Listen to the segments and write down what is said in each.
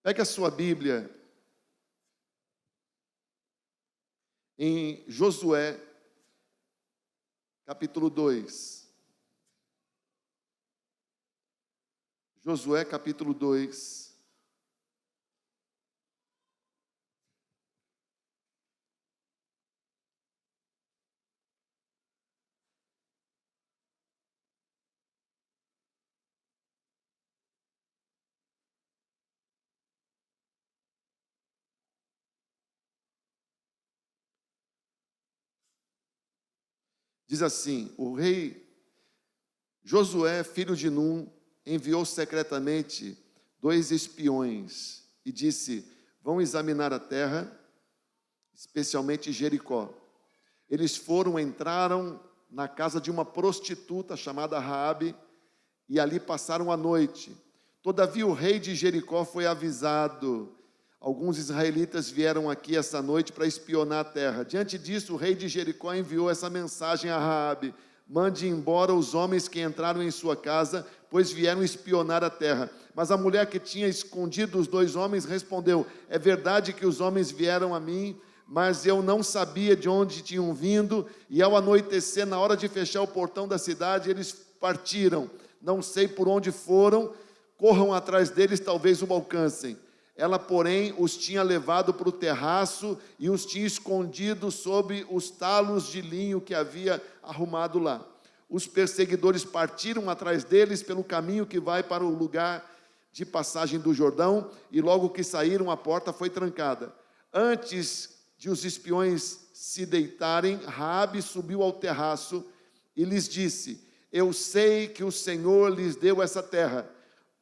Pegue a sua Bíblia em Josué, capítulo 2. Josué, capítulo 2. Diz assim: o rei Josué, filho de Num, enviou secretamente 2 espiões e disse: vão examinar a terra, especialmente Jericó. Eles entraram na casa de uma prostituta chamada Raabe e ali passaram a noite. Todavia o rei de Jericó foi avisado. Alguns israelitas vieram aqui essa noite para espionar a terra. Diante disso, o rei de Jericó enviou essa mensagem a Raabe: mande embora os homens que entraram em sua casa, pois vieram espionar a terra. Mas a mulher que tinha escondido os 2 homens respondeu: é verdade que os homens vieram a mim, mas eu não sabia de onde tinham vindo, e ao anoitecer, na hora de fechar o portão da cidade, eles partiram. Não sei por onde foram, corram atrás deles, talvez o alcancem. Ela, porém, os tinha levado para o terraço e os tinha escondido sob os talos de linho que havia arrumado lá. Os perseguidores partiram atrás deles pelo caminho que vai para o lugar de passagem do Jordão, e logo que saíram, a porta foi trancada. Antes de os espiões se deitarem, Raabe subiu ao terraço e lhes disse: eu sei que o Senhor lhes deu essa terra.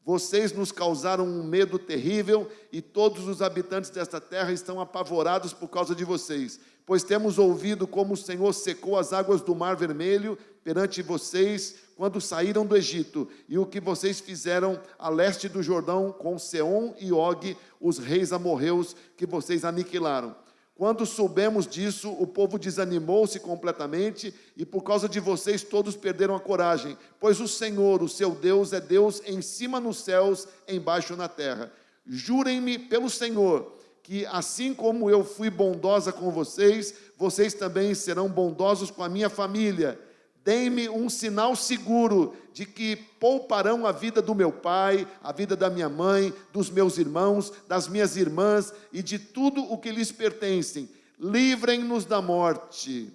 Vocês nos causaram um medo terrível e todos os habitantes desta terra estão apavorados por causa de vocês, pois temos ouvido como o Senhor secou as águas do Mar Vermelho perante vocês quando saíram do Egito, e o que vocês fizeram a leste do Jordão com Seom e Og, os reis amorreus que vocês aniquilaram. Quando soubemos disso, o povo desanimou-se completamente, e por causa de vocês todos perderam a coragem, pois o Senhor, o seu Deus, é Deus em cima nos céus, embaixo na terra. Jurem-me pelo Senhor, que assim como eu fui bondosa com vocês, vocês também serão bondosos com a minha família. Deem-me um sinal seguro de que pouparão a vida do meu pai, a vida da minha mãe, dos meus irmãos, das minhas irmãs e de tudo o que lhes pertencem. Livrem-nos da morte.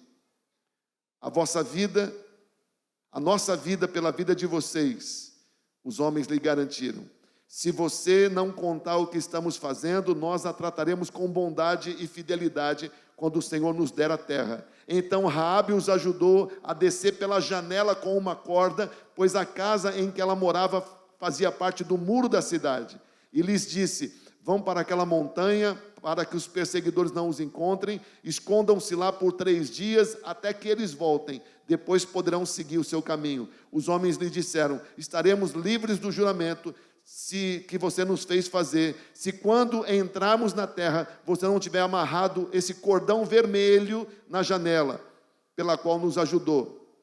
A vossa vida, a nossa vida pela vida de vocês, os homens lhe garantiram. Se você não contar o que estamos fazendo, nós a trataremos com bondade e fidelidade quando o Senhor nos der a terra. Então Raabe os ajudou a descer pela janela com uma corda, pois a casa em que ela morava fazia parte do muro da cidade. E lhes disse: vão para aquela montanha, para que os perseguidores não os encontrem, escondam-se lá por 3 dias, até que eles voltem, depois poderão seguir o seu caminho. Os homens lhe disseram: estaremos livres do juramento que você nos fez fazer, se quando entrarmos na terra, você não tiver amarrado esse cordão vermelho na janela, pela qual nos ajudou,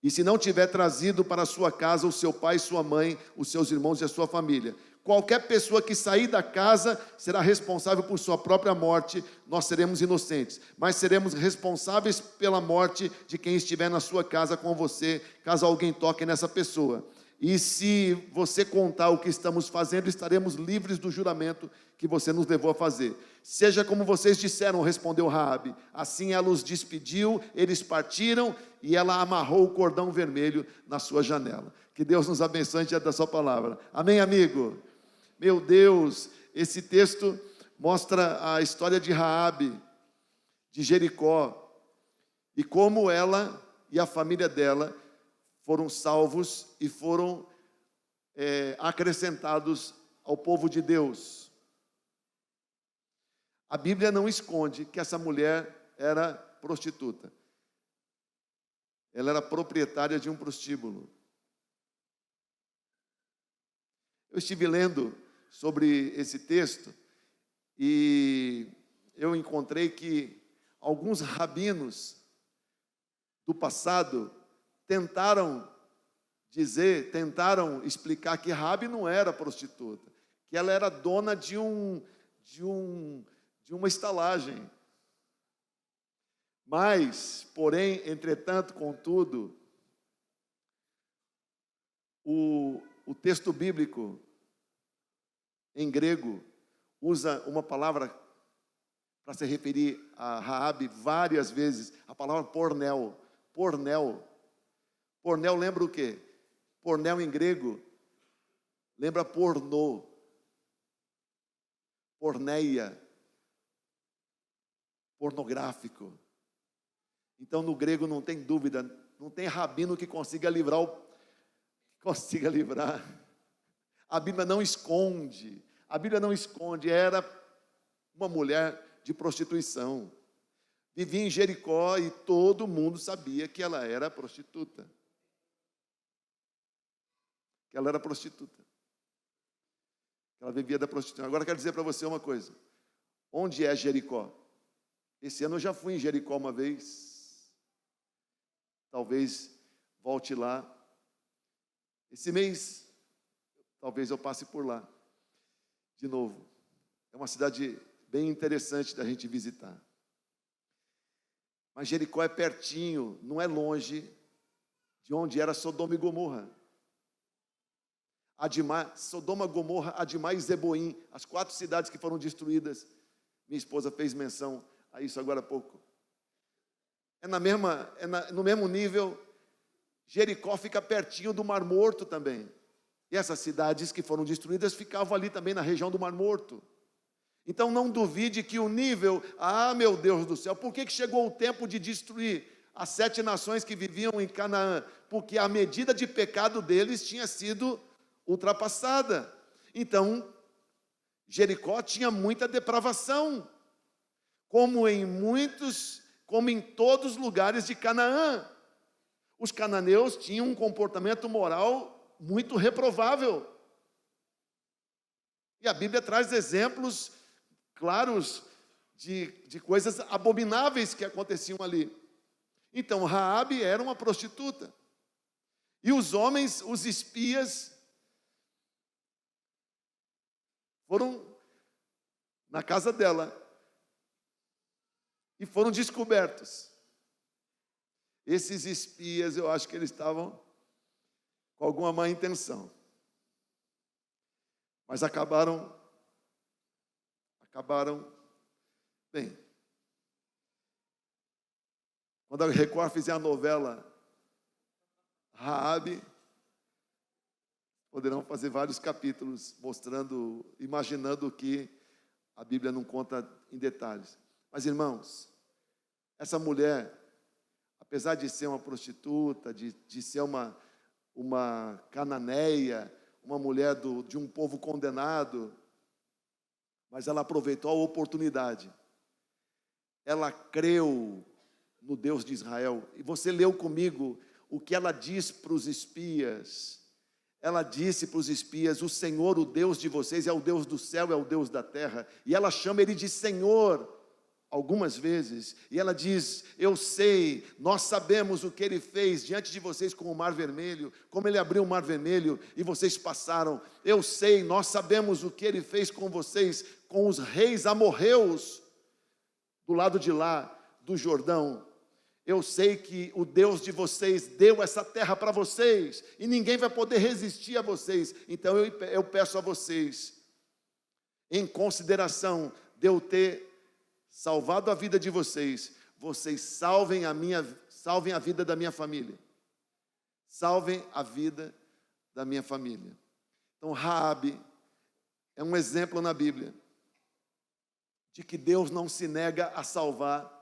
e se não tiver trazido para a sua casa o seu pai e sua mãe, os seus irmãos e a sua família. Qualquer pessoa que sair da casa será responsável por sua própria morte. Nós seremos inocentes, mas seremos responsáveis pela morte de quem estiver na sua casa com você, caso alguém toque nessa pessoa. E se você contar o que estamos fazendo, estaremos livres do juramento que você nos levou a fazer. Seja como vocês disseram, respondeu Raabe. Assim ela os despediu, eles partiram e ela amarrou o cordão vermelho na sua janela. Que Deus nos abençoe diante da sua palavra. Amém, amigo? Meu Deus, esse texto mostra a história de Raabe, de Jericó, e como ela e a família dela foram salvos e foram acrescentados ao povo de Deus. A Bíblia não esconde que essa mulher era prostituta. Ela era proprietária de um prostíbulo. Eu estive lendo sobre esse texto e eu encontrei que alguns rabinos do passado tentaram explicar que Raabe não era prostituta, que ela era dona de uma estalagem. Mas, porém, entretanto, contudo, o texto bíblico, em grego, usa uma palavra para se referir a Raabe várias vezes, a palavra pornel. Pornel. Pornel lembra o quê? Pornel em grego lembra pornô. Porneia. Pornográfico. Então, no grego não tem dúvida, não tem rabino que consiga livrar. A Bíblia não esconde. A Bíblia não esconde. Era uma mulher de prostituição. Vivia em Jericó e todo mundo sabia que ela era prostituta. Que ela era prostituta. Que ela vivia da prostituição. Agora eu quero dizer para você uma coisa. Onde é Jericó? Esse ano eu já fui em Jericó uma vez. Talvez volte lá. Esse mês, talvez eu passe por lá de novo. É uma cidade bem interessante da gente visitar. Mas Jericó é pertinho, não é longe de onde era Sodoma e Gomorra. Sodoma, Gomorra, Admá e Zeboim, as 4 cidades que foram destruídas. Minha esposa fez menção a isso agora há pouco. No mesmo nível. Jericó fica pertinho do Mar Morto também. E essas cidades que foram destruídas ficavam ali também na região do Mar Morto. Então não duvide que o nível, meu Deus do céu, por que chegou o tempo de destruir as 7 nações que viviam em Canaã? Porque a medida de pecado deles tinha sido ultrapassada. Então, Jericó tinha muita depravação, como em todos os lugares de Canaã. Os cananeus tinham um comportamento moral muito reprovável. E a Bíblia traz exemplos claros de coisas abomináveis que aconteciam ali. Então, Raabe era uma prostituta. E os homens, os espias, foram na casa dela e foram descobertos. Esses espias, eu acho que eles estavam com alguma má intenção. Mas acabaram bem. Quando a Record fizer a novela Raabe, poderão fazer vários capítulos mostrando, imaginando o que a Bíblia não conta em detalhes. Mas, irmãos, essa mulher, apesar de ser uma prostituta, de ser uma cananeia, uma mulher de um povo condenado, mas ela aproveitou a oportunidade. Ela creu no Deus de Israel. E você leu comigo o que ela diz para os espias. Ela disse para os espias: o Senhor, o Deus de vocês, é o Deus do céu, é o Deus da terra. E ela chama ele de Senhor algumas vezes, e ela diz: eu sei, nós sabemos o que ele fez diante de vocês com o Mar Vermelho, como ele abriu o Mar Vermelho e vocês passaram. Eu sei, nós sabemos o que ele fez com vocês, com os reis amorreus do lado de lá do Jordão. Eu sei que o Deus de vocês deu essa terra para vocês e ninguém vai poder resistir a vocês. Então eu peço a vocês, em consideração de eu ter salvado a vida de vocês, vocês salvem a vida da minha família. Salvem a vida da minha família. Então, Raabe é um exemplo na Bíblia de que Deus não se nega a salvar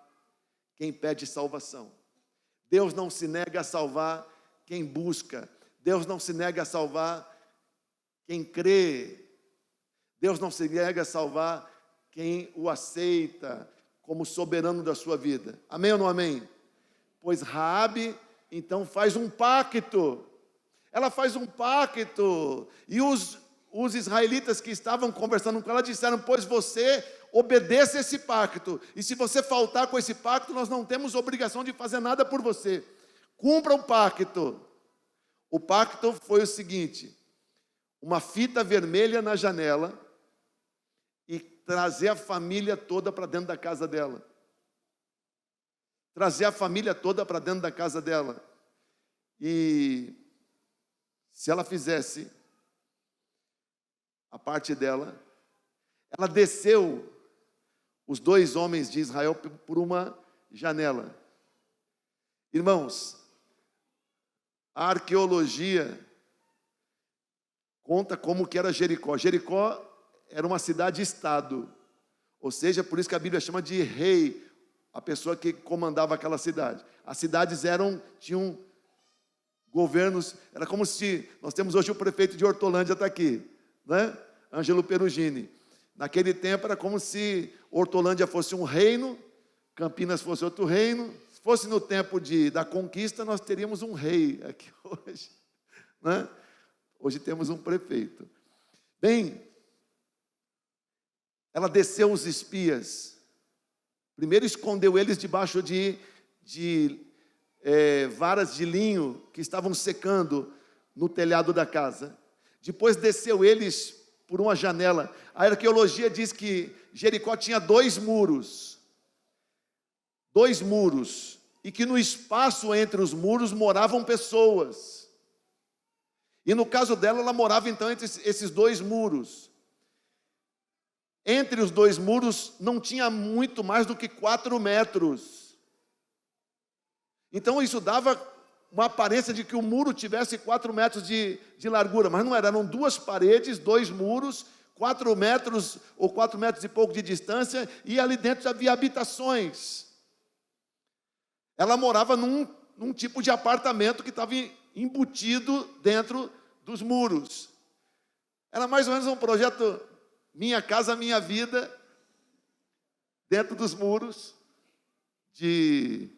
quem pede salvação. Deus não se nega a salvar quem busca. Deus não se nega a salvar quem crê. Deus não se nega a salvar quem o aceita como soberano da sua vida. Amém ou não amém? Pois Raabe, então, faz um pacto. Ela faz um pacto. E os israelitas que estavam conversando com ela disseram: pois você obedeça esse pacto. E se você faltar com esse pacto, nós não temos obrigação de fazer nada por você. Cumpra o pacto. O pacto foi o seguinte: uma fita vermelha na janela, e trazer a família toda para dentro da casa dela. Trazer a família toda para dentro da casa dela. E se ela fizesse a parte dela, ela desceu os 2 homens de Israel por uma janela. Irmãos, a arqueologia conta como que era Jericó. Jericó era uma cidade-estado, ou seja, por isso que a Bíblia chama de rei, a pessoa que comandava aquela cidade. As cidades tinham governos, era como se, nós temos hoje o prefeito de Hortolândia está aqui, né? Ângelo Perugini. Naquele tempo era como se Hortolândia fosse um reino, Campinas fosse outro reino. Se fosse no tempo da conquista, nós teríamos um rei aqui hoje, né? Hoje temos um prefeito. Bem, ela desceu os espias. Primeiro escondeu eles debaixo de varas de linho que estavam secando no telhado da casa. Depois desceu eles por uma janela. A arqueologia diz que Jericó tinha 2 muros. 2 muros. E que no espaço entre os muros moravam pessoas. E no caso dela, ela morava então entre esses 2 muros. Entre os 2 muros não tinha muito mais do que 4 metros. Então isso dava uma aparência de que o muro tivesse 4 metros de largura, mas não era, eram 2 paredes, 2 muros, 4 metros ou 4 metros e pouco de distância, e ali dentro havia habitações. Ela morava num tipo de apartamento que estava embutido dentro dos muros. Era mais ou menos um projeto Minha Casa Minha Vida, dentro dos muros de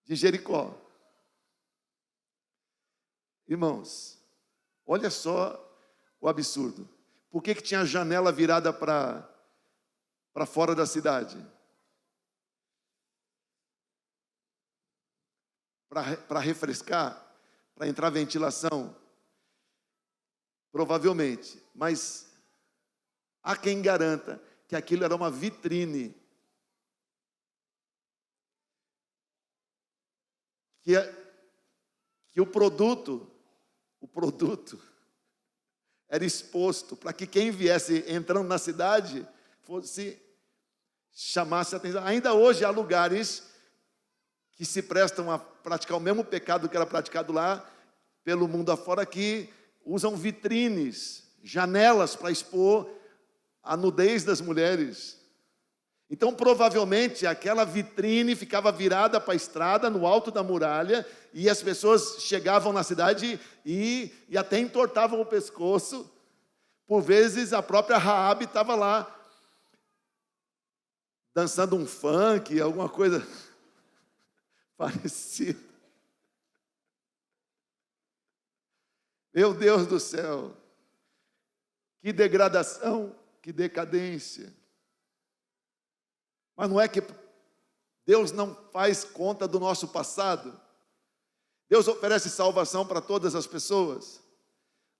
Jericó. Irmãos, olha só o absurdo. Por que tinha a janela virada para fora da cidade? Para refrescar, para entrar ventilação? Provavelmente, mas há quem garanta que aquilo era uma vitrine. Que o produto era exposto para que quem viesse entrando na cidade chamasse a atenção. Ainda hoje há lugares que se prestam a praticar o mesmo pecado que era praticado lá pelo mundo afora, que usam vitrines, janelas para expor a nudez das mulheres. Então, provavelmente, aquela vitrine ficava virada para a estrada, no alto da muralha, e as pessoas chegavam na cidade e até entortavam o pescoço. Por vezes, a própria Raabe estava lá, dançando um funk, alguma coisa parecida. Meu Deus do céu, que degradação, que decadência. Mas não é que Deus não faz conta do nosso passado? Deus oferece salvação para todas as pessoas.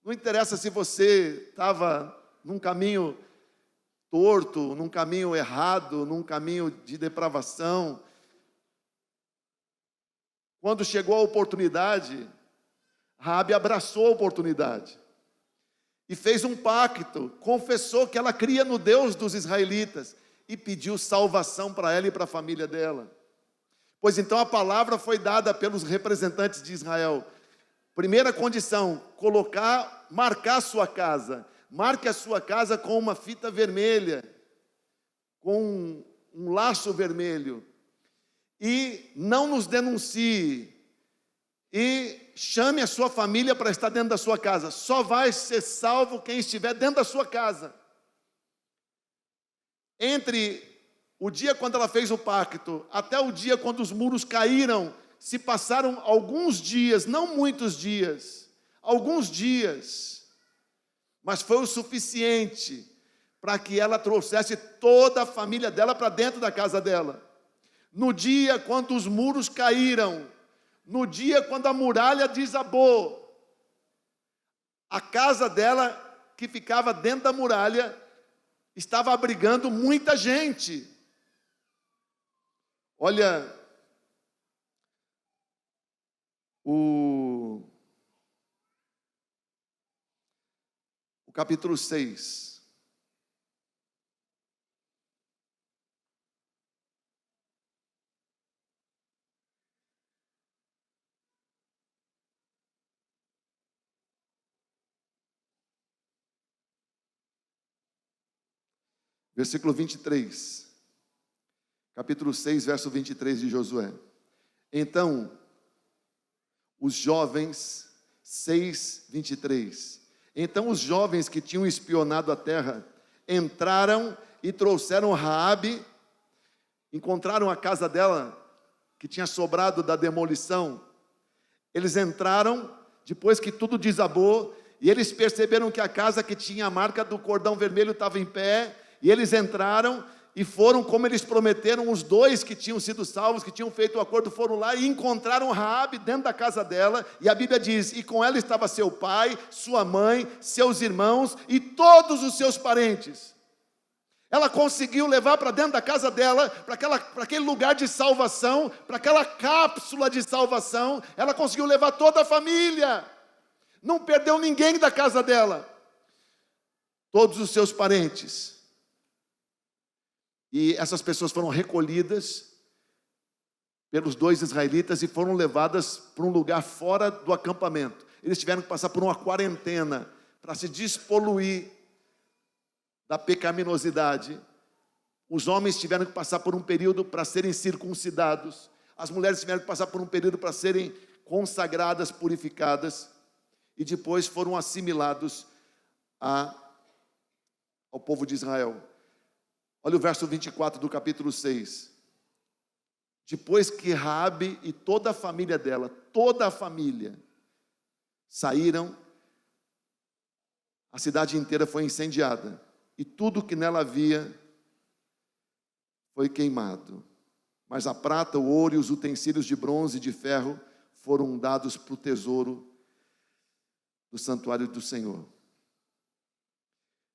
Não interessa se você estava num caminho torto, num caminho errado, num caminho de depravação. Quando chegou a oportunidade, Raabe abraçou a oportunidade e fez um pacto, confessou que ela cria no Deus dos israelitas e pediu salvação para ela e para a família dela. Pois então a palavra foi dada pelos representantes de Israel. Primeira condição, marcar a sua casa. Marque a sua casa com uma fita vermelha, com um laço vermelho. E não nos denuncie. E chame a sua família para estar dentro da sua casa. Só vai ser salvo quem estiver dentro da sua casa. Entre o dia quando ela fez o pacto, até o dia quando os muros caíram, se passaram alguns dias, não muitos dias, alguns dias, mas foi o suficiente para que ela trouxesse toda a família dela para dentro da casa dela. No dia quando os muros caíram, no dia quando a muralha desabou, a casa dela, que ficava dentro da muralha, estava abrigando muita gente. Olha, o capítulo 6. Versículo 23. Capítulo 6, verso 23 de Josué. Então, os jovens, 6, 23. Então os jovens que tinham espionado a terra entraram e trouxeram Raabe, encontraram a casa dela, que tinha sobrado da demolição. Eles entraram, depois que tudo desabou, e eles perceberam que a casa que tinha a marca do cordão vermelho estava em pé, e eles entraram e foram, como eles prometeram, os dois que tinham sido salvos, que tinham feito o acordo, foram lá e encontraram Raabe dentro da casa dela, e a Bíblia diz, e com ela estava seu pai, sua mãe, seus irmãos e todos os seus parentes. Ela conseguiu levar para dentro da casa dela, para aquele lugar de salvação, para aquela cápsula de salvação, ela conseguiu levar toda a família, não perdeu ninguém da casa dela, todos os seus parentes. E essas pessoas foram recolhidas pelos dois israelitas e foram levadas para um lugar fora do acampamento. Eles tiveram que passar por uma quarentena para se despoluir da pecaminosidade. Os homens tiveram que passar por um período para serem circuncidados. As mulheres tiveram que passar por um período para serem consagradas, purificadas. E depois foram assimilados ao povo de Israel. Olha o verso 24 do capítulo 6. Depois que Raabe e toda a família dela, toda a família, saíram, a cidade inteira foi incendiada. E tudo que nela havia foi queimado. Mas a prata, o ouro e os utensílios de bronze e de ferro foram dados para o tesouro do santuário do Senhor.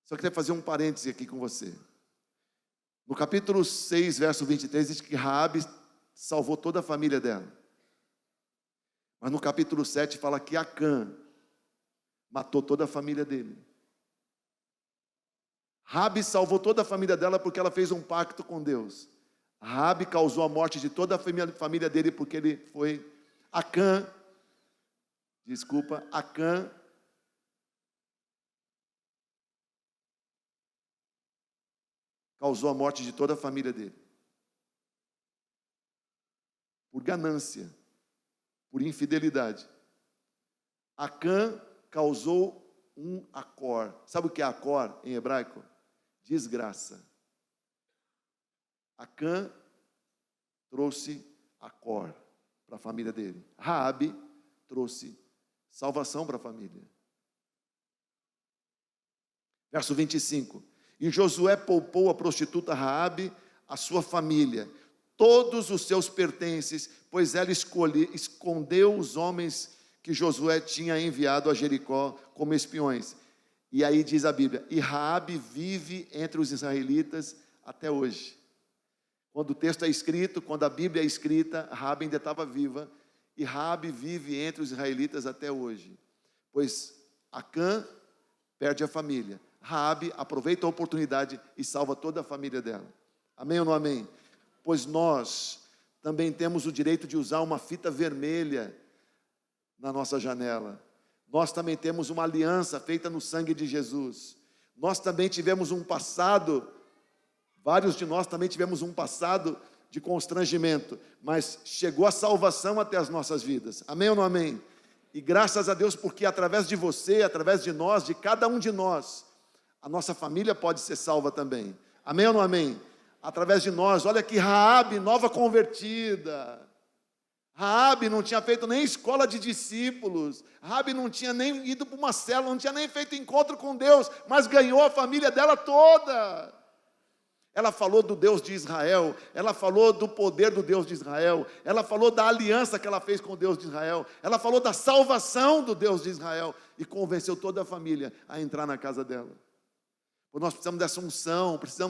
Só queria fazer um parêntese aqui com você. No capítulo 6, verso 23, diz que Raabe salvou toda a família dela. Mas no capítulo 7 fala que Acã matou toda a família dele. Raabe salvou toda a família dela porque ela fez um pacto com Deus. Raabe causou a morte de toda a família dele porque ele foi... Acã causou a morte de toda a família dele. Por ganância, por infidelidade. Acã causou um acor. Sabe o que é acor em hebraico? Desgraça. Acã trouxe acor para a família dele. Raabe trouxe salvação para a família. Verso 25. E Josué poupou a prostituta Raabe, a sua família, todos os seus pertences, pois ela escondeu os homens que Josué tinha enviado a Jericó como espiões. E aí diz a Bíblia, e Raabe vive entre os israelitas até hoje. Quando o texto é escrito, quando a Bíblia é escrita, Raabe ainda estava viva, e Raabe vive entre os israelitas até hoje. Pois Acã perde a família. Raabe aproveita a oportunidade e salva toda a família dela. Amém ou não amém? Pois nós também temos o direito de usar uma fita vermelha na nossa janela. Nós também temos uma aliança feita no sangue de Jesus. Nós também tivemos um passado, vários de nós também tivemos um passado de constrangimento, mas chegou a salvação até as nossas vidas. Amém ou não amém? E graças a Deus, porque através de você, através de nós, de cada um de nós, a nossa família pode ser salva também. Amém ou não amém? Através de nós. Olha que Raabe, nova convertida. Raabe não tinha feito nem escola de discípulos. Raabe não tinha nem ido para uma célula, não tinha nem feito encontro com Deus, mas ganhou a família dela toda. Ela falou do Deus de Israel, ela falou do poder do Deus de Israel, ela falou da aliança que ela fez com o Deus de Israel, ela falou da salvação do Deus de Israel e convenceu toda a família a entrar na casa dela. Porque nós precisamos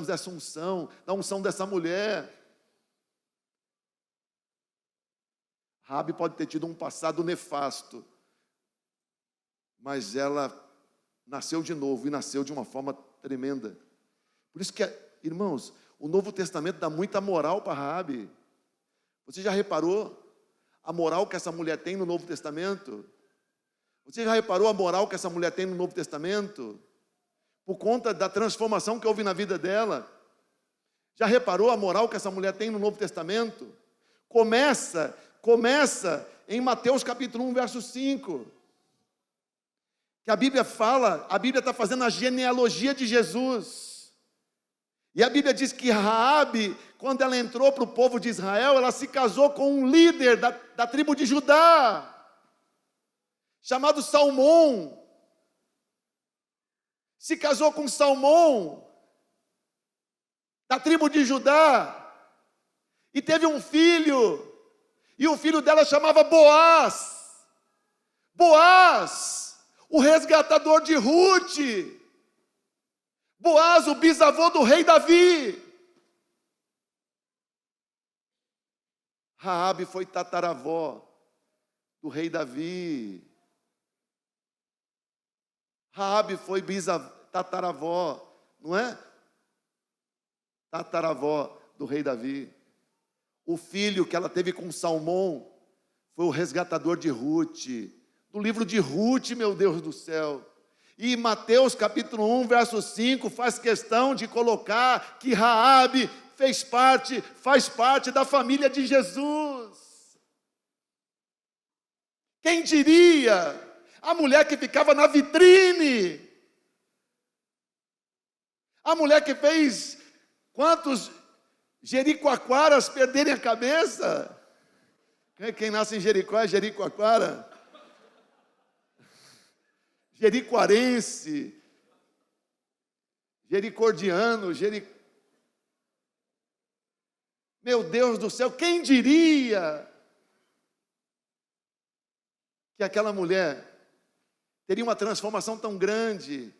dessa unção, da unção dessa mulher. Raabe pode ter tido um passado nefasto, mas ela nasceu de novo e nasceu de uma forma tremenda. Por isso que, irmãos, o Novo Testamento dá muita moral para Raabe. Você já reparou a moral que essa mulher tem no Novo Testamento? Você já reparou a moral que essa mulher tem no Novo Testamento? Por conta da transformação que houve na vida dela. Já reparou a moral que essa mulher tem no Novo Testamento? Começa em Mateus capítulo 1, verso 5. Que a Bíblia está fazendo a genealogia de Jesus. E a Bíblia diz que Raabe, quando ela entrou para o povo de Israel, ela se casou com um líder da tribo de Judá, chamado Salmão. Se casou com Salmão, da tribo de Judá, e teve um filho, e o filho dela chamava Boaz. Boaz, o resgatador de Ruth. Boaz, o bisavô do rei Davi. Raabe foi tataravó do rei Davi. Raabe foi tataravó, não é? Tataravó do rei Davi. O filho que ela teve com Salmão foi o resgatador de Ruth. Do livro de Ruth, meu Deus do céu. E Mateus capítulo 1, verso 5, faz questão de colocar que Raabe faz parte da família de Jesus. Quem diria? A mulher que ficava na vitrine. A mulher que fez quantos jericoacoaras perderem a cabeça. Quem nasce em Jericó é jericoacoara. Jericoarense, jericordiano, Meu Deus do céu, quem diria que aquela mulher teria uma transformação tão grande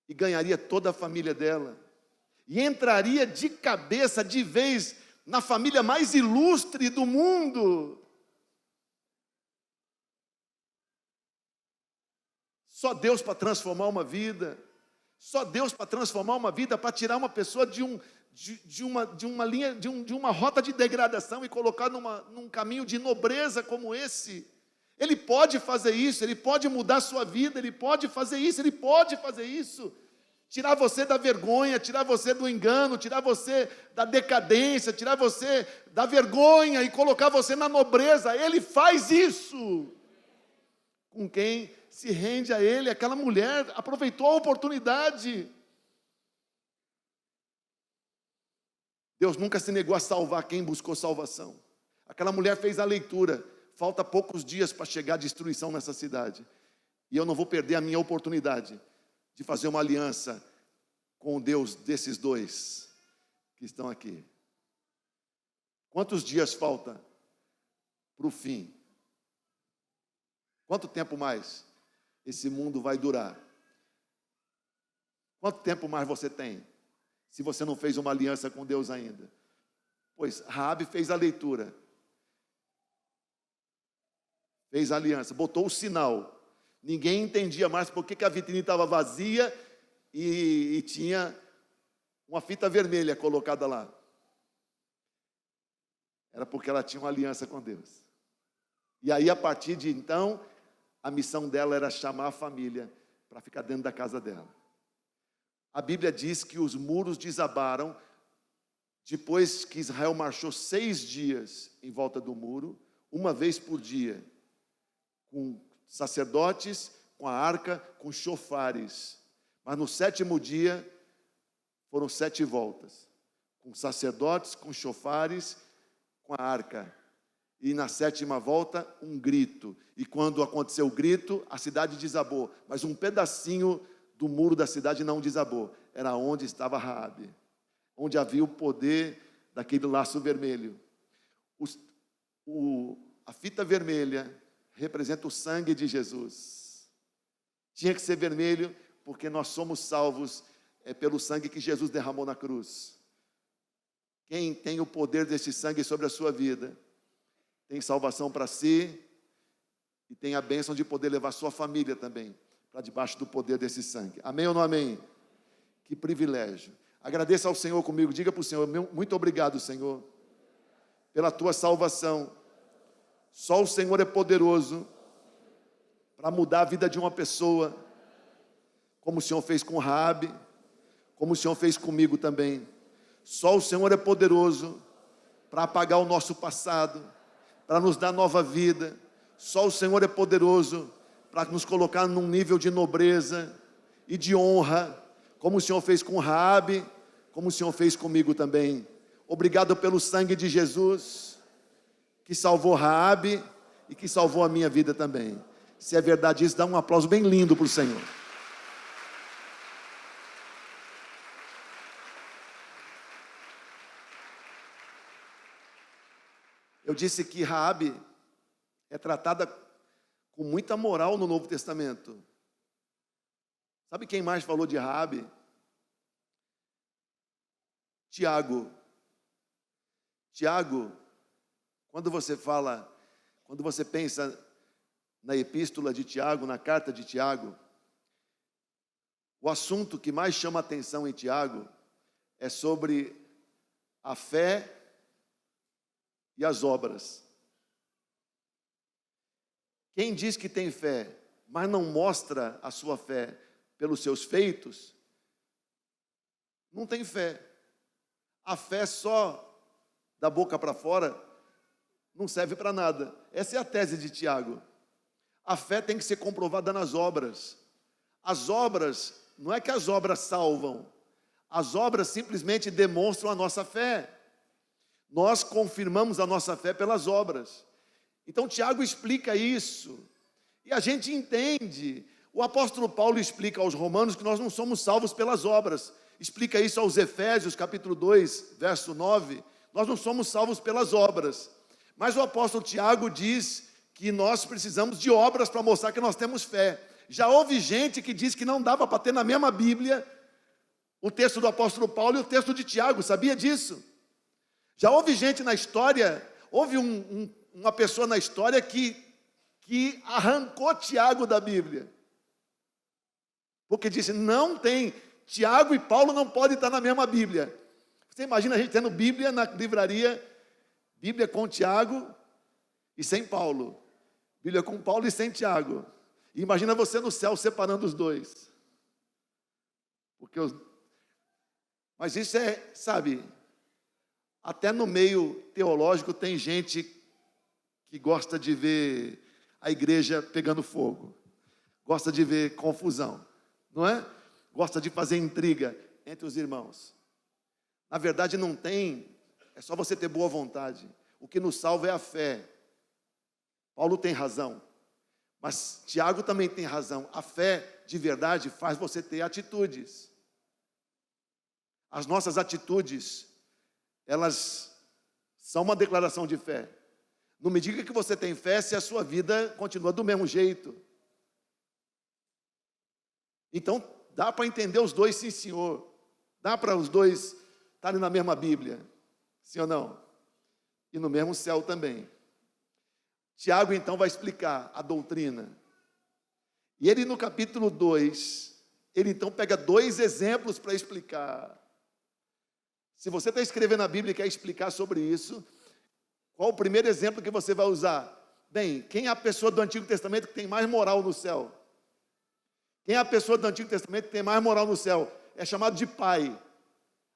e ganharia toda a família dela, e entraria de cabeça, de vez, na família mais ilustre do mundo. Só Deus para transformar uma vida. Só Deus para transformar uma vida, para tirar uma pessoa de uma rota de degradação e colocar num caminho de nobreza como esse. Ele pode fazer isso, Ele pode mudar a sua vida, Ele pode fazer isso, Ele pode fazer isso. Tirar você da vergonha, tirar você do engano, tirar você da decadência, tirar você da vergonha e colocar você na nobreza. Ele faz isso. Com quem se rende a Ele. Aquela mulher aproveitou a oportunidade. Deus nunca se negou a salvar quem buscou salvação. Aquela mulher fez a leitura. Falta poucos dias para chegar a destruição nessa cidade. E eu não vou perder a minha oportunidade de fazer uma aliança com o Deus desses dois que estão aqui. Quantos dias falta para o fim? Quanto tempo mais esse mundo vai durar? Quanto tempo mais você tem, se você não fez uma aliança com Deus ainda? Pois Raabe fez a leitura, fez a aliança, botou o sinal. Ninguém entendia mais por que a vitrine estava vazia e tinha uma fita vermelha colocada lá. Era porque ela tinha uma aliança com Deus. E aí, a partir de então, a missão dela era chamar a família para ficar dentro da casa dela. A Bíblia diz que os muros desabaram depois que Israel marchou 6 dias em volta do muro, uma vez por dia, com sacerdotes, com a arca, com chofares. Mas no 7º dia, foram 7 voltas, com sacerdotes, com chofares, com a arca. E na 7ª volta, um grito. E quando aconteceu o grito, a cidade desabou. Mas um pedacinho do muro da cidade não desabou. Era onde estava Raabe, onde havia o poder daquele laço vermelho. A fita vermelha representa o sangue de Jesus. Tinha que ser vermelho, porque nós somos salvos é pelo sangue que Jesus derramou na cruz. Quem tem o poder desse sangue sobre a sua vida, tem salvação para si e tem a bênção de poder levar sua família também para debaixo do poder desse sangue. Amém ou não amém? Que privilégio. Agradeça ao Senhor comigo, diga para o Senhor, muito obrigado, Senhor, pela tua salvação. Só o Senhor é poderoso para mudar a vida de uma pessoa, como o Senhor fez com Raabe, como o Senhor fez comigo também. Só o Senhor é poderoso para apagar o nosso passado, para nos dar nova vida. Só o Senhor é poderoso para nos colocar num nível de nobreza e de honra, como o Senhor fez com Raabe, como o Senhor fez comigo também. Obrigado pelo sangue de Jesus, que salvou Raabe e que salvou a minha vida também. Se é verdade isso, dá um aplauso bem lindo para o Senhor. Eu disse que Raabe é tratada com muita moral no Novo Testamento. Sabe quem mais falou de Raabe? Tiago. Tiago, quando você pensa na epístola de Tiago, na carta de Tiago, o assunto que mais chama a atenção em Tiago é sobre a fé e as obras. Quem diz que tem fé, mas não mostra a sua fé pelos seus feitos, não tem fé. A fé só da boca para fora não serve para nada. Essa é a tese de Tiago. A fé tem que ser comprovada nas obras. As obras, não é que as obras salvam, as obras simplesmente demonstram a nossa fé. Nós confirmamos a nossa fé pelas obras. Então Tiago explica isso, e a gente entende. O apóstolo Paulo explica aos romanos que nós não somos salvos pelas obras, explica isso aos Efésios, capítulo 2, verso 9, nós não somos salvos pelas obras, mas o apóstolo Tiago diz que nós precisamos de obras para mostrar que nós temos fé. Já houve gente que diz que não dava para ter na mesma Bíblia o texto do apóstolo Paulo e o texto de Tiago, sabia disso? Já houve gente na história, houve uma pessoa na história que arrancou Tiago da Bíblia, porque disse, não tem, Tiago e Paulo não podem estar na mesma Bíblia. Você imagina a gente tendo Bíblia na livraria, Bíblia com Tiago e sem Paulo, Bíblia com Paulo e sem Tiago, e imagina você no céu separando os dois, mas isso sabe, até no meio teológico tem gente que gosta de ver a igreja pegando fogo, gosta de ver confusão, não é? Gosta de fazer intriga entre os irmãos. Na verdade não tem, é só você ter boa vontade. O que nos salva é a fé. Paulo tem razão, mas Tiago também tem razão. A fé de verdade faz você ter atitudes. As nossas atitudes, elas são uma declaração de fé. Não me diga que você tem fé se a sua vida continua do mesmo jeito. Então, dá para entender os dois, sim, senhor. Dá para os dois estarem na mesma Bíblia, sim ou não? E no mesmo céu também. Tiago, então, vai explicar a doutrina. E ele, no capítulo 2, ele, então, pega 2 exemplos para explicar. Se você está escrevendo a Bíblia e quer explicar sobre isso, qual o primeiro exemplo que você vai usar? Bem, quem é a pessoa do Antigo Testamento que tem mais moral no céu? Quem é a pessoa do Antigo Testamento que tem mais moral no céu? É chamado de pai.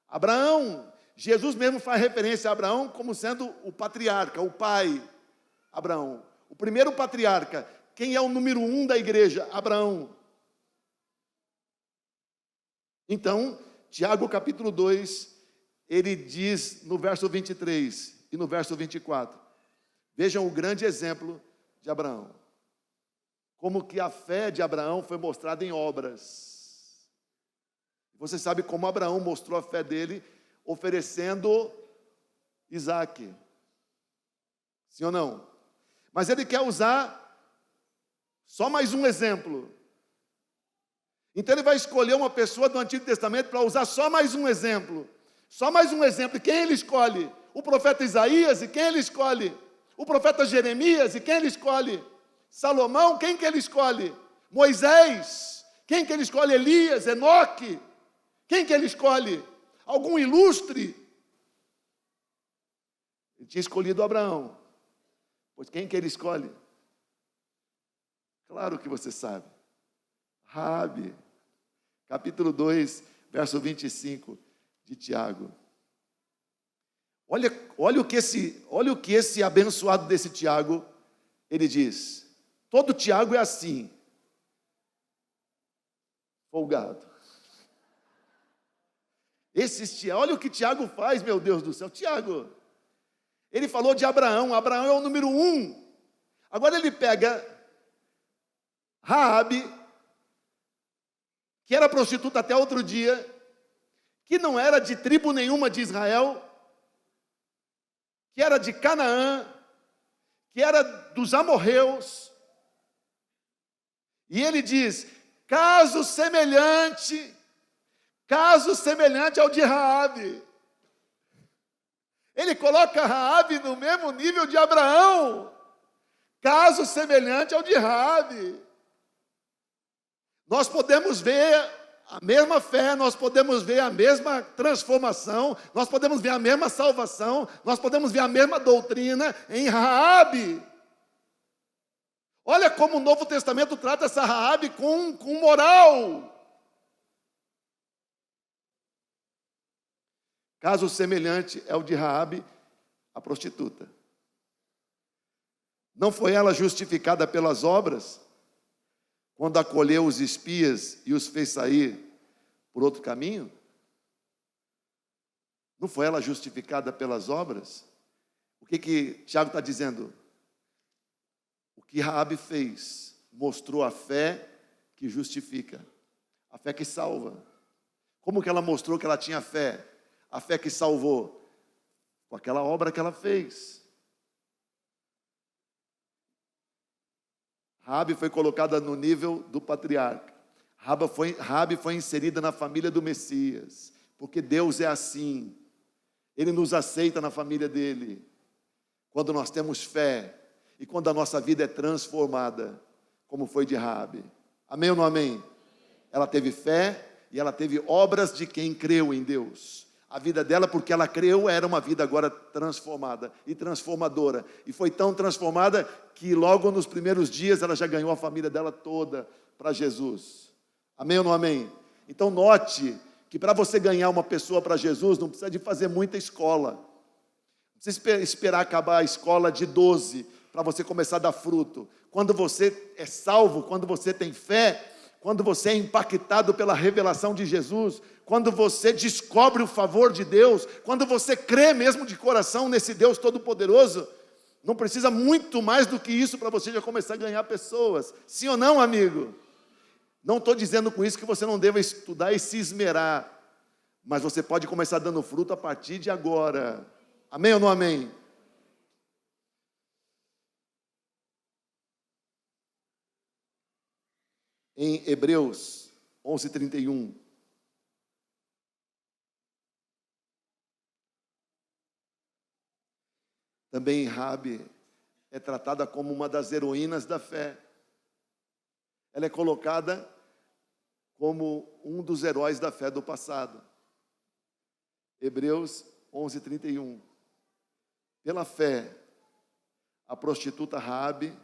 Abraão. Jesus mesmo faz referência a Abraão como sendo o patriarca, o pai. Abraão. O primeiro patriarca. Quem é o número 1 da igreja? Abraão. Então, Tiago capítulo 2, ele diz no verso 23 e no verso 24. Vejam o grande exemplo de Abraão. Como que a fé de Abraão foi mostrada em obras. Você sabe como Abraão mostrou a fé dele oferecendo Isaque. Sim ou não? Mas ele quer usar só mais um exemplo. Então ele vai escolher uma pessoa do Antigo Testamento para usar só mais um exemplo. Só mais um exemplo. E quem ele escolhe? O profeta Isaías. E quem ele escolhe? O profeta Jeremias. E quem ele escolhe? Salomão. Quem que ele escolhe? Moisés. Quem que ele escolhe? Elias, Enoque. Quem que ele escolhe? Algum ilustre? Ele tinha escolhido Abraão. Pois quem que ele escolhe? Claro que você sabe. Raabe. Capítulo 2, verso 25 de Tiago. Olha o que esse abençoado desse Tiago, ele diz. Todo Tiago é assim. Folgado. Olha o que Tiago faz, meu Deus do céu. Tiago, ele falou de Abraão. Abraão é o número 1. Agora ele pega Raabe, que era prostituta até outro dia, que não era de tribo nenhuma de Israel, que era de Canaã, que era dos amorreus. E ele diz, caso semelhante ao de Raabe. Ele coloca Raabe no mesmo nível de Abraão. Caso semelhante ao de Raabe. Nós podemos ver a mesma fé, nós podemos ver a mesma transformação, nós podemos ver a mesma salvação, nós podemos ver a mesma doutrina em Raabe. Olha como o Novo Testamento trata essa Raabe com moral. Caso semelhante é o de Raabe, a prostituta. Não foi ela justificada pelas obras, quando acolheu os espias e os fez sair por outro caminho? Não foi ela justificada pelas obras? O que Tiago está dizendo? O que Raabe fez mostrou a fé que justifica, a fé que salva. Como que ela mostrou que ela tinha fé? A fé que salvou? Com aquela obra que ela fez. Raabe foi colocada no nível do patriarca. Raabe foi inserida na família do Messias, porque Deus é assim. Ele nos aceita na família dele. Quando nós temos fé e quando a nossa vida é transformada, como foi de Raabe. Amém ou não amém? Ela teve fé e ela teve obras de quem creu em Deus. A vida dela, porque ela creu, era uma vida agora transformada e transformadora. E foi tão transformada que logo nos primeiros dias ela já ganhou a família dela toda para Jesus. Amém ou não amém? Então note que para você ganhar uma pessoa para Jesus, não precisa de fazer muita escola. Não precisa esperar acabar a escola de 12 para você começar a dar fruto. Quando você é salvo, quando você tem fé, quando você é impactado pela revelação de Jesus, quando você descobre o favor de Deus, quando você crê mesmo de coração nesse Deus Todo-Poderoso, não precisa muito mais do que isso para você já começar a ganhar pessoas. Sim ou não, amigo? Não estou dizendo com isso que você não deva estudar e se esmerar, mas você pode começar dando fruto a partir de agora. Amém ou não amém? Em Hebreus 11:31. Também Raabe é tratada como uma das heroínas da fé. Ela é colocada como um dos heróis da fé do passado. Hebreus 11:31. Pela fé, a prostituta Raabe,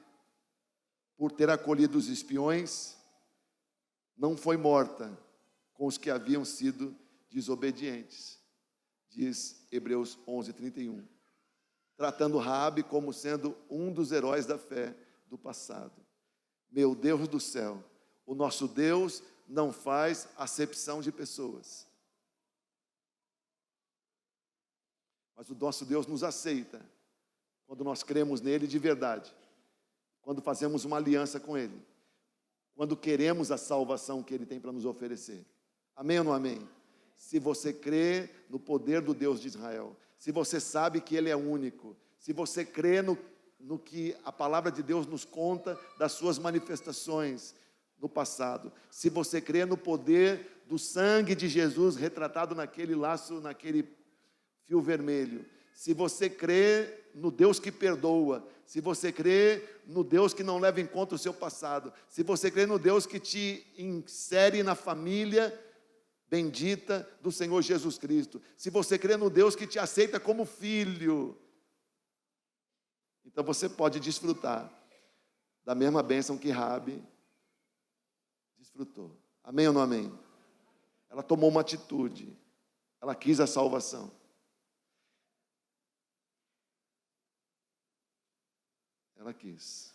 por ter acolhido os espiões, não foi morta com os que haviam sido desobedientes. Diz Hebreus 11:31. Tratando Raabe como sendo um dos heróis da fé do passado. Meu Deus do céu, o nosso Deus não faz acepção de pessoas. Mas o nosso Deus nos aceita quando nós cremos nele de verdade, quando fazemos uma aliança com ele, quando queremos a salvação que ele tem para nos oferecer. Amém ou não amém? Se você crê no poder do Deus de Israel, se você sabe que ele é único, se você crê no que a palavra de Deus nos conta das suas manifestações, no passado, se você crê no poder do sangue de Jesus retratado naquele laço, naquele fio vermelho, se você crê no Deus que perdoa, se você crê no Deus que não leva em conta o seu passado, se você crê no Deus que te insere na família bendita do Senhor Jesus Cristo, se você crê no Deus que te aceita como filho, então você pode desfrutar da mesma bênção que Raabe desfrutou. Amém ou não amém? Ela tomou uma atitude, ela quis a salvação. Ela quis.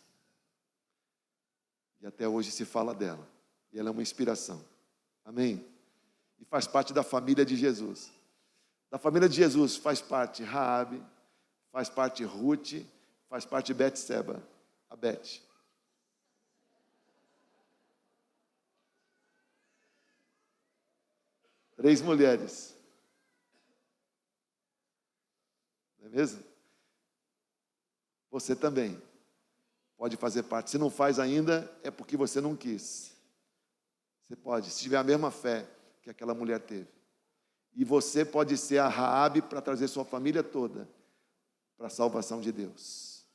E até hoje se fala dela. E ela é uma inspiração. Amém? E faz parte da família de Jesus. Da família de Jesus faz parte Raabe, faz parte Ruth, faz parte Betseba, a Bete. Três mulheres. Não é mesmo? Você também pode fazer parte. Se não faz ainda, é porque você não quis. Você pode, se tiver a mesma fé que aquela mulher teve. E você pode ser a Raabe para trazer sua família toda para a salvação de Deus.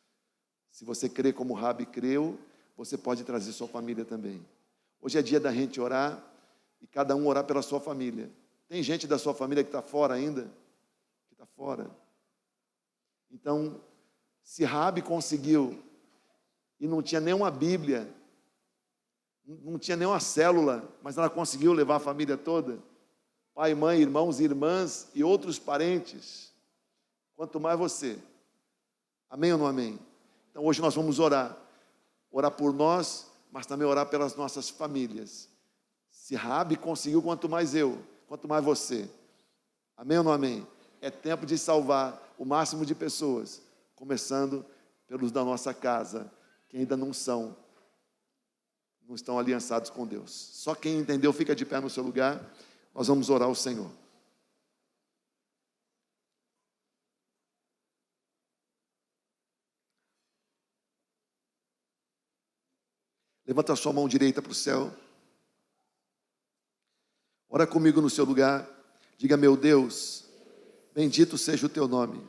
Se você crê como Raabe creu, você pode trazer sua família também. Hoje é dia da gente orar e cada um orar pela sua família. Tem gente da sua família que está fora ainda? Que está fora. Então, se Raabe conseguiu e não tinha nenhuma Bíblia, não tinha nenhuma célula, mas ela conseguiu levar a família toda, pai, mãe, irmãos e irmãs e outros parentes, quanto mais você. Amém ou não amém? Então hoje nós vamos orar por nós, mas também orar pelas nossas famílias. Se Raabe conseguiu, quanto mais eu, quanto mais você. Amém ou não amém? É tempo de salvar o máximo de pessoas, começando pelos da nossa casa, que ainda não estão aliançados com Deus. Só quem entendeu, fica de pé no seu lugar. Nós vamos orar ao Senhor. Levanta a sua mão direita para o céu. Ora comigo no seu lugar. Diga: meu Deus, bendito seja o teu nome,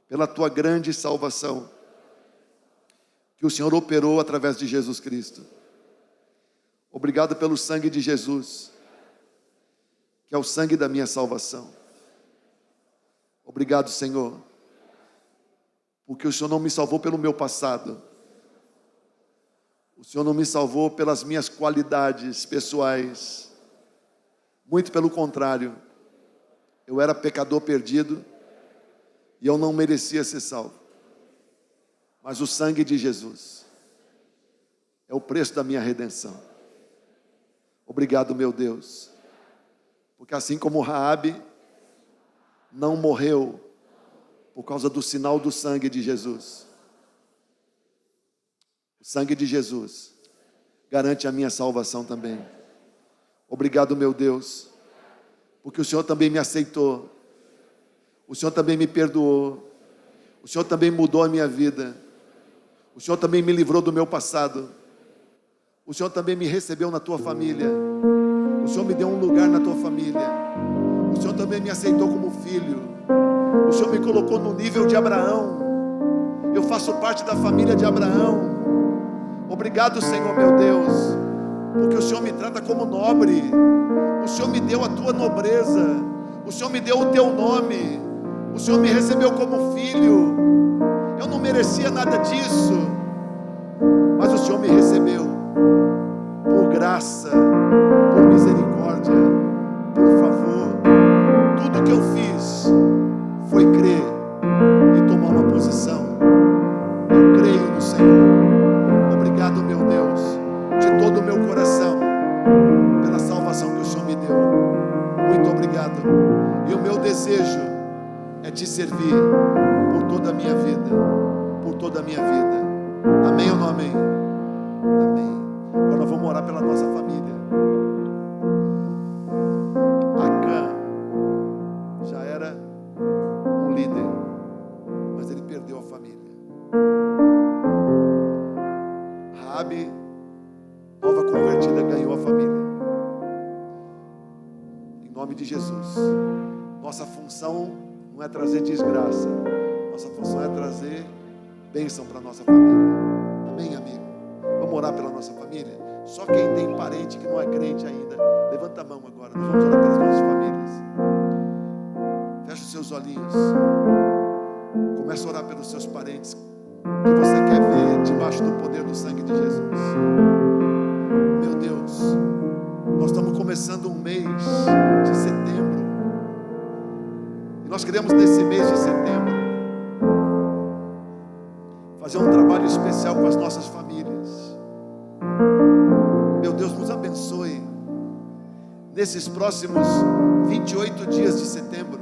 pela tua grande salvação, que o Senhor operou através de Jesus Cristo. Obrigado pelo sangue de Jesus, que é o sangue da minha salvação. Obrigado, Senhor, porque o Senhor não me salvou pelo meu passado. O Senhor não me salvou pelas minhas qualidades pessoais. Muito pelo contrário, eu era pecador perdido e eu não merecia ser salvo. Mas o sangue de Jesus é o preço da minha redenção. Obrigado, meu Deus, porque assim como Raabe não morreu por causa do sinal do sangue de Jesus, o sangue de Jesus garante a minha salvação também. Obrigado, meu Deus, porque o Senhor também me aceitou, o Senhor também me perdoou, o Senhor também mudou a minha vida, o Senhor também me livrou do meu passado, o Senhor também me recebeu na tua família, o Senhor me deu um lugar na tua família, o Senhor também me aceitou como filho, o Senhor me colocou no nível de Abraão, eu faço parte da família de Abraão. Obrigado, Senhor meu Deus, porque o Senhor me trata como nobre, o Senhor me deu a tua nobreza, o Senhor me deu o teu nome, o Senhor me recebeu como filho. Eu não merecia nada disso, mas o Senhor me recebeu por graça, por misericórdia, por favor. Tudo que eu fiz foi crer e tomar uma posição. Eu creio no Senhor. Obrigado, meu Deus, de todo o meu coração, pela salvação que o Senhor me deu. Muito obrigado. E o meu desejo é te servir por toda a minha vida, por toda a minha vida. Amém ou não amém? Amém. Agora nós vamos orar pela nossa família. Acã já era um líder, mas ele perdeu a família. Raabe de Jesus. Nossa função não é trazer desgraça, nossa função é trazer bênção para a nossa família. Amém, amigo? Vamos orar pela nossa família? Só quem tem parente que não é crente ainda, levanta a mão agora. Nós vamos orar pelas nossas famílias. Feche os seus olhinhos. Comece a orar pelos seus parentes que você quer ver debaixo do poder do sangue de Jesus. Meu Deus, nós estamos começando um mês de setembro, e nós queremos nesse mês de setembro fazer um trabalho especial com as nossas famílias. Meu Deus, nos abençoe nesses próximos 28 dias de setembro.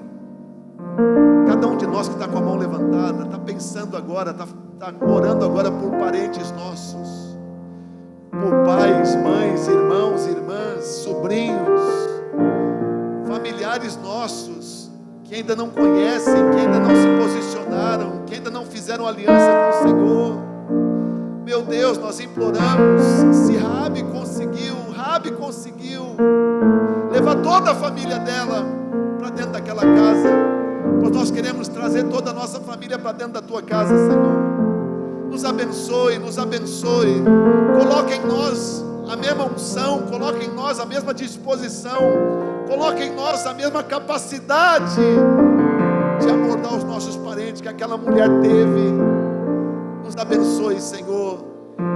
Cada um de nós que está com a mão levantada, está pensando agora, está orando agora por parentes nossos, por pais, mães, irmãos, irmãs, sobrinhos, familiares nossos que ainda não conhecem, que ainda não se posicionaram, que ainda não fizeram aliança com o Senhor. Meu Deus, nós imploramos, se Rabi conseguiu levar toda a família dela para dentro daquela casa, pois nós queremos trazer toda a nossa família para dentro da tua casa, Senhor. Nos abençoe, coloque em nós a mesma unção, coloque em nós a mesma disposição, coloque em nós a mesma capacidade de abordar os nossos parentes que aquela mulher teve. Nos abençoe, Senhor.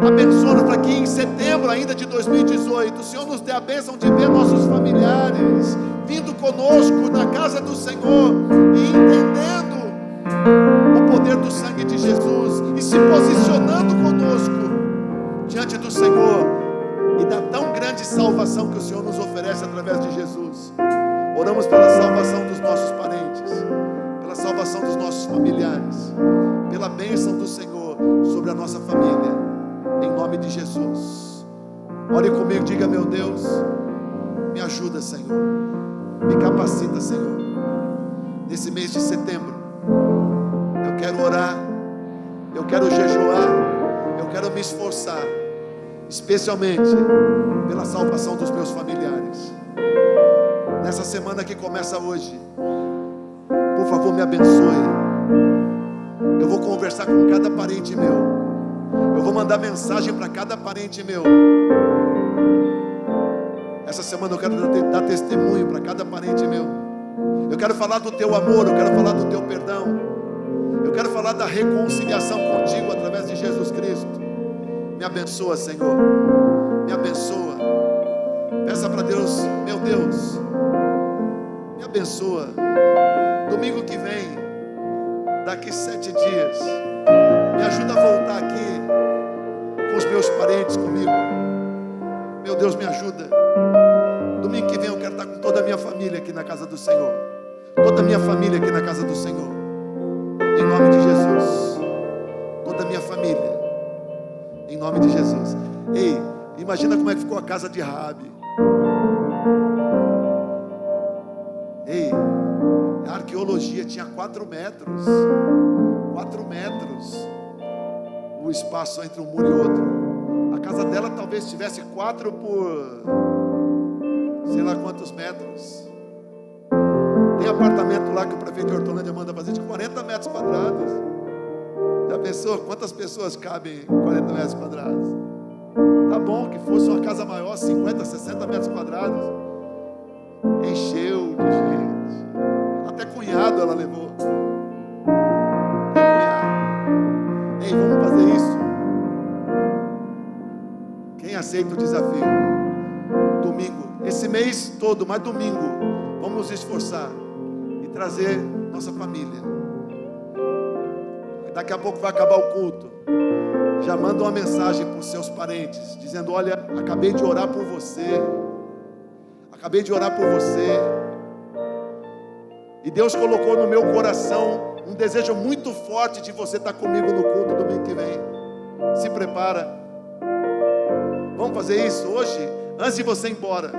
Abençoa-nos para que em setembro ainda de 2018 o Senhor nos dê a bênção de ver nossos familiares vindo conosco na casa do Senhor e entendendo o poder do sangue de Jesus e se posicionando conosco diante do Senhor e da tão grande salvação que o Senhor nos oferece através de Jesus. Oramos pela salvação dos nossos parentes, pela salvação dos nossos familiares, pela bênção do Senhor sobre a nossa família, em nome de Jesus. Ore comigo, diga: meu Deus, me ajuda, Senhor, me capacita, Senhor. Nesse mês de setembro eu quero orar, eu quero jejuar, eu quero me esforçar, especialmente pela salvação dos meus familiares. Nessa semana que começa hoje, por favor, me abençoe. Eu vou conversar com cada parente meu, eu vou mandar mensagem para cada parente meu. Essa semana eu quero dar testemunho para cada parente meu. Eu quero falar do teu amor, eu quero falar do teu perdão, eu quero falar da reconciliação contigo através de Jesus Cristo. Me abençoa, Senhor, me abençoa. Peça para Deus: meu Deus, me abençoa. Domingo que vem, daqui 7 dias, me ajuda a voltar aqui com os meus parentes comigo. Meu Deus, me ajuda. Domingo que vem eu quero estar com toda a minha família aqui na casa do Senhor. Toda a minha família aqui na casa do Senhor, em nome de Jesus. Toda a minha família, em nome de Jesus. Ei, imagina como é que ficou a casa de Rabi. Ei, a arqueologia tinha 4 metros. 4 metros o espaço entre um muro e outro. A casa dela talvez tivesse 4 por sei lá quantos metros. Tem apartamento lá que o prefeito de Hortolândia manda fazer de 40 metros quadrados. Já pensou quantas pessoas cabem em 40 metros quadrados? Tá bom que fosse uma casa maior, 50, 60 metros quadrados. Encheu de gente. Até cunhado ela levou. Ei, vamos fazer isso. Quem aceita o desafio? Domingo, esse mês todo, mas domingo, vamos nos esforçar e trazer nossa família. Daqui a pouco vai acabar o culto. Já manda uma mensagem para os seus parentes, dizendo: olha, acabei de orar por você. Acabei de orar por você. E Deus colocou no meu coração um desejo muito forte de você estar comigo no culto domingo que vem. Se prepara. Vamos fazer isso hoje, antes de você ir embora.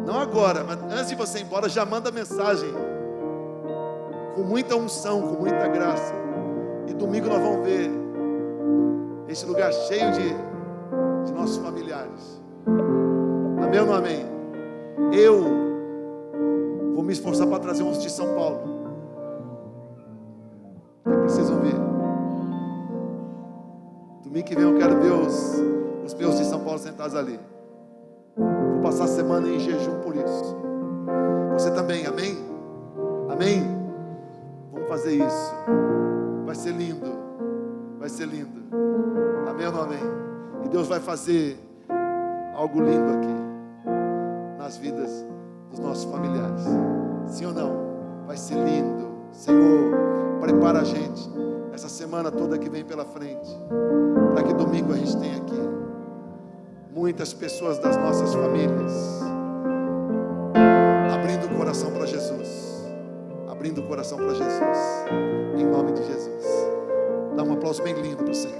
Não agora, mas antes de você ir embora, já manda mensagem. Com muita unção, com muita graça. E domingo nós vamos ver esse lugar cheio de nossos familiares. Amém ou não amém? Eu Vou me esforçar para trazer uns de São Paulo, que precisam vir. Domingo que vem eu quero ver os meus de São Paulo sentados ali. Vou passar a semana em jejum por isso. Você também, amém? Amém? Vamos fazer isso. Vai ser lindo. Vai ser lindo. Amém ou não amém? E Deus vai fazer algo lindo aqui nas vidas dos nossos familiares. Sim ou não? Vai ser lindo. Senhor, prepara a gente essa semana toda que vem pela frente, para que domingo a gente tenha aqui muitas pessoas das nossas famílias abrindo o coração para Jesus. Abrindo o coração para Jesus. Em nome de Jesus. Dá um aplauso bem lindo para o Senhor.